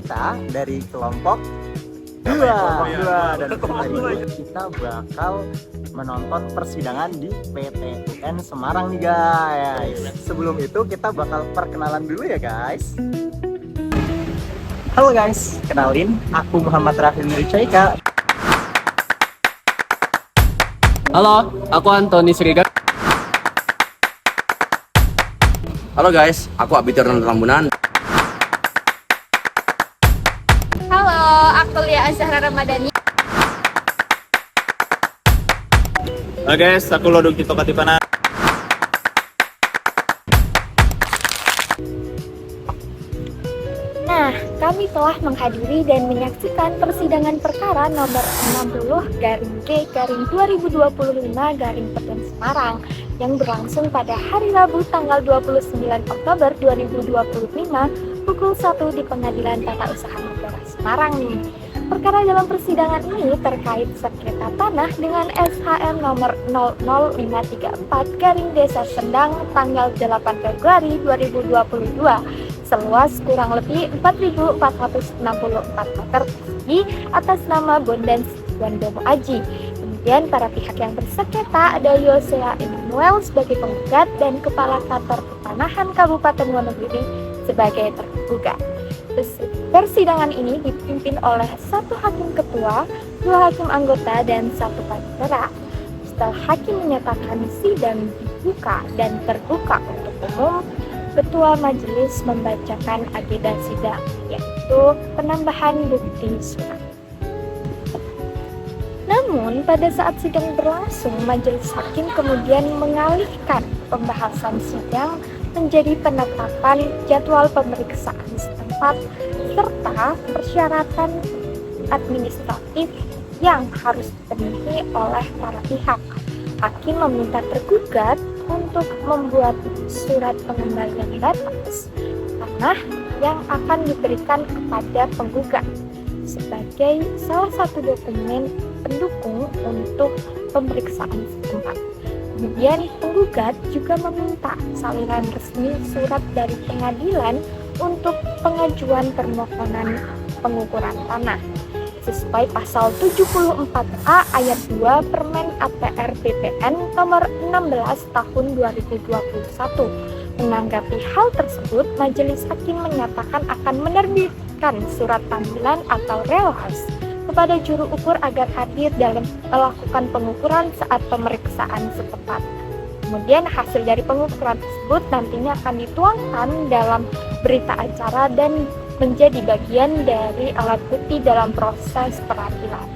kita dari kelompok dua dan hari ini kita bakal menonton persidangan di PTUN Semarang nih guys. Sebelum itu kita bakal perkenalan dulu ya guys. Halo guys, kenalin aku Muhammad Raffi Nurcaika. Halo, aku Antoni Sriga. Halo guys, aku Abitur Rambunan. Halo, aku Lia Azhara Ramadhani. Halo guys, aku Lodung Cito Katipana. Nah, kami telah menghadiri dan menyaksikan persidangan perkara nomor 60-G-2025-PTUN Semarang yang berlangsung pada hari Rabu tanggal 29 Oktober 2025 pukul 1 di Pengadilan Tata Usaha Negara Semarang nih. Perkara dalam persidangan ini terkait sengketa tanah dengan SHM nomor 00534 Garing Desa Sendang tanggal 8 Februari 2022 seluas kurang lebih 4.464 meter persegi atas nama Bondan Wandomo Aji. Kemudian para pihak yang bersengketa ada Yosea Emmanuel sebagai penggugat dan Kepala Kantor Pertanahan Kabupaten Wonogiri sebagai tergugat. Persidangan ini dipimpin oleh satu hakim ketua, dua hakim anggota, dan satu panitera. Setelah hakim menyatakan sidang dibuka dan terbuka untuk umum, ketua majelis membacakan agenda sidang, yaitu penambahan bukti surat. Namun, pada saat sidang berlangsung, majelis hakim kemudian mengalihkan pembahasan sidang menjadi penetapan jadwal pemeriksaan setempat serta persyaratan administratif yang harus dipenuhi oleh para pihak. Hakim meminta tergugat untuk membuat surat pengembalian batas tanah yang akan diberikan kepada penggugat sebagai salah satu dokumen pendukung untuk pemeriksaan setempat. Kemudian penggugat juga meminta salinan resmi surat dari pengadilan untuk pengajuan permohonan pengukuran tanah sesuai pasal 74A ayat 2 Permen APR BPN nomor 16 tahun 2021. Menanggapi hal tersebut, majelis hakim menyatakan akan menerbitkan surat panggilan atau rewas kepada juru ukur agar hadir dalam melakukan pengukuran saat pemeriksaan setempat. Kemudian hasil dari pengukuran tersebut nantinya akan dituangkan dalam berita acara dan menjadi bagian dari alat bukti dalam proses peradilan.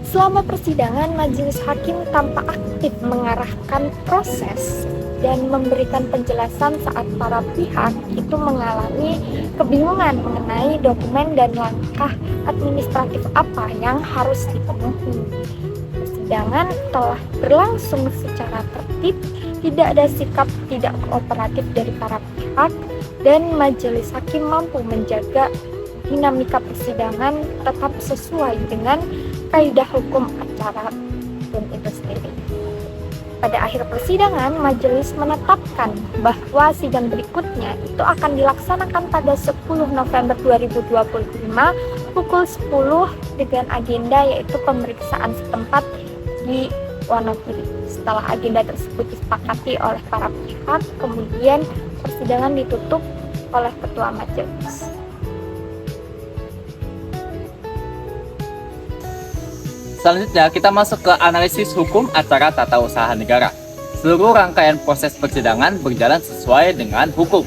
Selama persidangan, majelis hakim tampak aktif mengarahkan proses dan memberikan penjelasan saat para pihak itu mengalami kebingungan mengenai dokumen dan langkah administratif apa yang harus dipenuhi. Persidangan telah berlangsung secara tertib, tidak ada sikap tidak kooperatif dari para pihak, dan majelis hakim mampu menjaga dinamika persidangan tetap sesuai dengan kaidah hukum acara itu sendiri. Pada akhir persidangan, majelis menetapkan bahwa sidang berikutnya itu akan dilaksanakan pada 10 November 2025 pukul 10 dengan agenda yaitu pemeriksaan setempat di Wonogiri. Setelah agenda tersebut disepakati oleh para pihak, kemudian persidangan ditutup oleh ketua majelis. Selanjutnya kita masuk ke analisis hukum acara tata usaha negara. Seluruh rangkaian proses persidangan berjalan sesuai dengan hukum,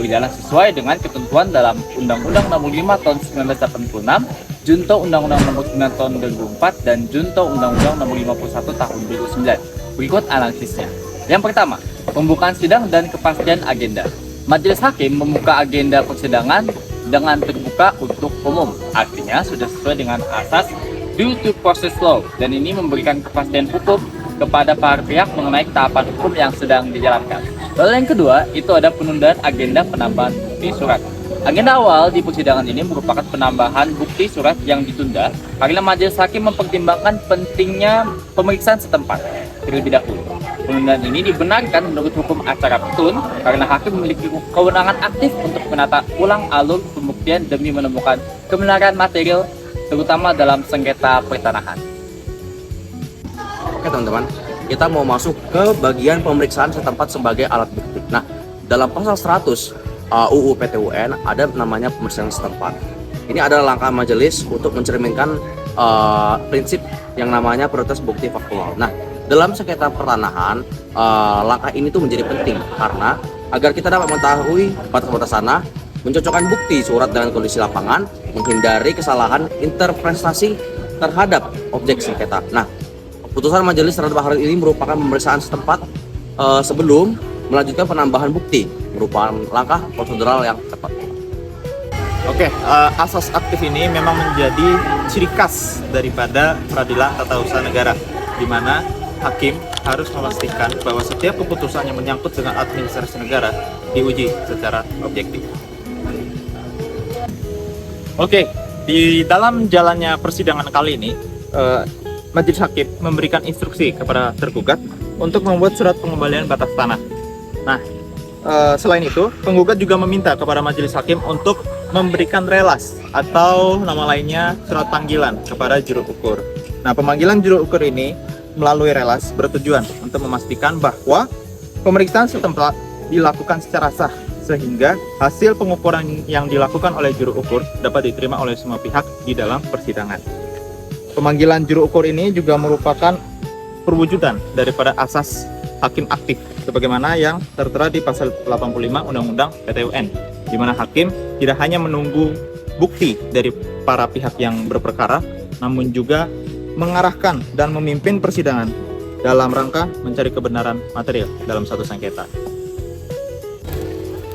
berjalan sesuai dengan ketentuan dalam Undang-Undang Nomor 5 Tahun 1986, Junto Undang-Undang Nomor 9 Tahun 2004, dan Junto Undang-Undang Nomor 51 Tahun 2009. Berikut analisisnya. Yang pertama, pembukaan sidang dan kepastian agenda. Majelis hakim membuka agenda persidangan dengan terbuka untuk umum, artinya sudah sesuai dengan asas due to process law, dan ini memberikan kepastian hukum kepada para pihak mengenai tahapan hukum yang sedang dijalankan. Lalu yang kedua, itu ada penundaan agenda penambahan bukti surat. Agenda awal di persidangan ini merupakan penambahan bukti surat yang ditunda karena majelis hakim mempertimbangkan pentingnya pemeriksaan setempat terlebih dahulu. Penundaan ini dibenarkan menurut hukum acara petun karena hakim memiliki kewenangan aktif untuk menata ulang alur pembuktian demi menemukan kebenaran material, terutama dalam sengketa pertanahan. Oke teman-teman, kita mau masuk ke bagian pemeriksaan setempat sebagai alat bukti. Nah, dalam pasal 100 UU PTUN ada namanya pemeriksaan setempat. Ini adalah langkah majelis untuk mencerminkan prinsip yang namanya prioritas bukti faktual. Nah, dalam sengketa pertanahan, langkah ini tuh menjadi penting karena agar kita dapat mengetahui batas-batas tanah, mencocokkan bukti surat dengan kondisi lapangan, menghindari kesalahan interpretasi terhadap objek sengketa. Nah, putusan majelis terhadap hal ini merupakan pemeriksaan setempat sebelum melanjutkan penambahan bukti, merupakan langkah prosedural yang tepat. Oke, asas aktif ini memang menjadi ciri khas daripada peradilan tata usaha negara, di mana hakim harus memastikan bahwa setiap keputusan yang menyangkut dengan administrasi negara diuji secara objektif. Oke, di dalam jalannya persidangan kali ini, majelis hakim memberikan instruksi kepada tergugat untuk membuat surat pengembalian batas tanah. Nah, selain itu, penggugat juga meminta kepada majelis hakim untuk memberikan relas atau nama lainnya surat panggilan kepada juru ukur. Nah, pemanggilan juru ukur ini melalui relas bertujuan untuk memastikan bahwa pemeriksaan setempat dilakukan secara sah sehingga hasil pengukuran yang dilakukan oleh juru ukur dapat diterima oleh semua pihak di dalam persidangan. Pemanggilan juru ukur ini juga merupakan perwujudan daripada asas hakim aktif sebagaimana yang tertera di pasal 85 Undang-Undang PTUN, di mana hakim tidak hanya menunggu bukti dari para pihak yang berperkara, namun juga mengarahkan dan memimpin persidangan dalam rangka mencari kebenaran material dalam satu sengketa.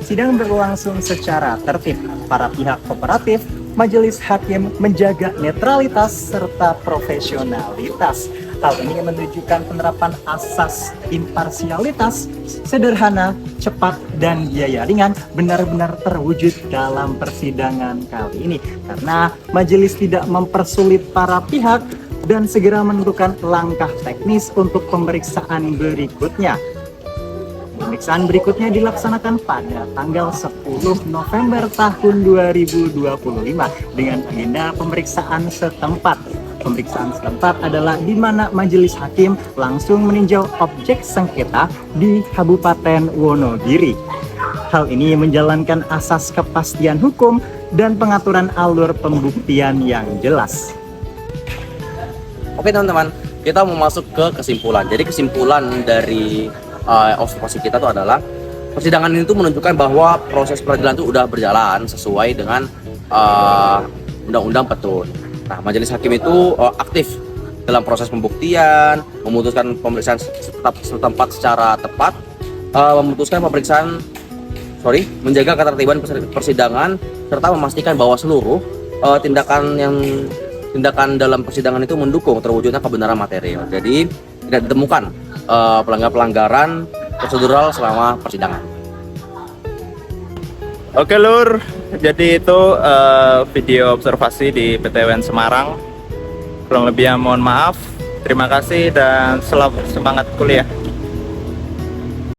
Sidang berlangsung secara tertib. Para pihak kooperatif, majelis hakim menjaga netralitas serta profesionalitas. Hal ini menunjukkan penerapan asas imparsialitas, sederhana, cepat, dan biaya ringan benar-benar terwujud dalam persidangan kali ini. Karena majelis tidak mempersulit para pihak dan segera menentukan langkah teknis untuk pemeriksaan berikutnya. Pemeriksaan berikutnya dilaksanakan pada tanggal 10 November tahun 2025 dengan agenda pemeriksaan setempat. Pemeriksaan setempat adalah di mana majelis hakim langsung meninjau objek sengketa di Kabupaten Wonogiri. Hal ini menjalankan asas kepastian hukum dan pengaturan alur pembuktian yang jelas. Oke teman-teman, kita mau masuk ke kesimpulan. Jadi kesimpulan dari observasi kita itu adalah persidangan ini tuh menunjukkan bahwa proses peradilan itu udah berjalan sesuai dengan undang-undang petun. Nah, majelis hakim itu aktif dalam proses pembuktian, memutuskan pemeriksaan setempat secara tepat, menjaga ketertiban persidangan serta memastikan bahwa seluruh tindakan dalam persidangan itu mendukung terwujudnya kebenaran material. Jadi tidak ditemukan pelanggaran prosedural selama persidangan. Oke Lur, jadi itu video observasi di PTUN Semarang. Kurang lebihnya mohon maaf. Terima kasih dan selamat semangat kuliah.